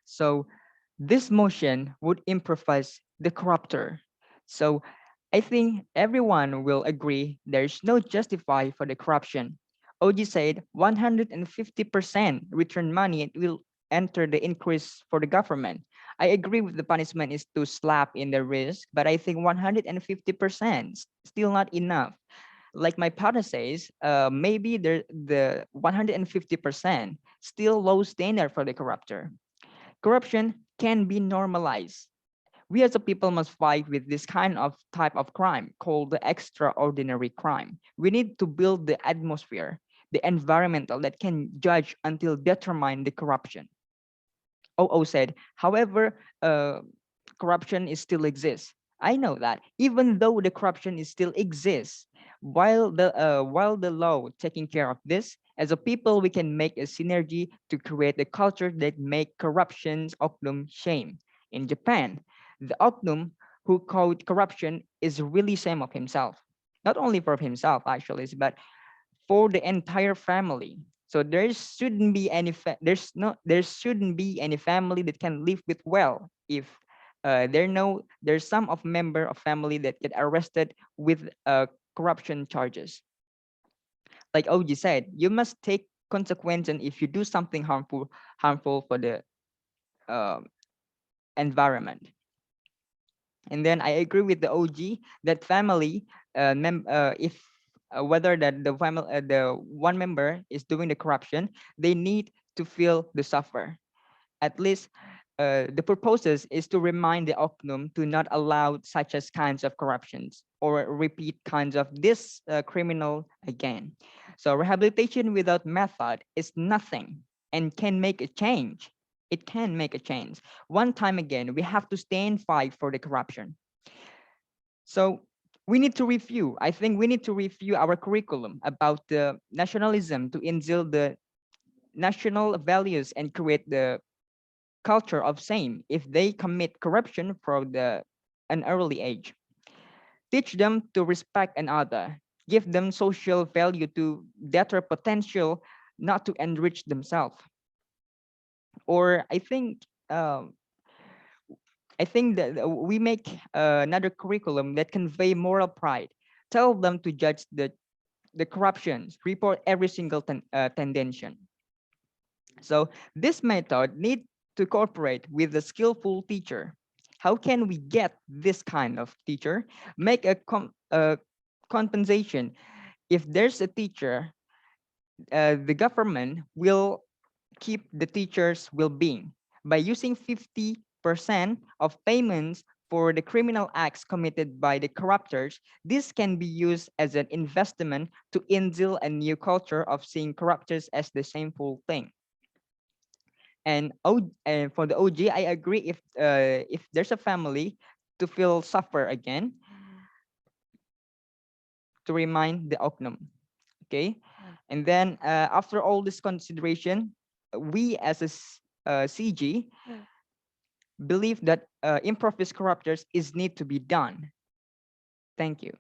So this motion would improvise the corruptor. So I think everyone will agree there is no justify for the corruption. OG said 150% return money will enter the increase for the government. I agree with the punishment is to slap in the wrist, but I think 150% still not enough. Like my partner says, maybe the 150% still low standard for the corruptor. Corruption can be normalized. We as a people must fight with this kind of type of crime called the extraordinary crime. We need to build the atmosphere, the environmental that can judge until determine the corruption. OO said, however, corruption is still exists. I know that even though the corruption is still exists, while the law taking care of this, as a people we can make a synergy to create a culture that make corruption's opnum shame. In Japan, the opnum who called corruption is really shame of himself, not only for himself actually, but for the entire family. So there shouldn't be any family that can live with well if there's some of member of family that get arrested with corruption charges. Like OG said, you must take consequences if you do something harmful for the uh, environment. And then I agree with the OG that family, if whether that the family, the one member is doing the corruption, they need to feel the suffer. At least the purposes is to remind the opnum to not allow such as kinds of corruptions or repeat kinds of this criminal again. So rehabilitation without method is nothing and can make a change. It can make a change. One time again, we have to stand fight for the corruption. So we need to review. I think we need to review our curriculum about the nationalism to instill the national values and create the culture of same if they commit corruption from an early age. Teach them to respect another. Give them social value to better potential, not to enrich themselves. Or I think that we make another curriculum that convey moral pride. Tell them to judge the corruptions, report every single tendency. So this method need to cooperate with the skillful teacher. How can we get this kind of teacher? Make a compensation. If there's a teacher, the government will keep the teacher's well-being by using 50% of payments for the criminal acts committed by the corruptors. This can be used as an investment to instill a new culture of seeing corruptors as the shameful thing. And for the OG, I agree if there's a family to feel suffer again, to remind the Oknum. Okay, and then after all this consideration, we as a CG believe that improvised corruptors is need to be done. Thank you.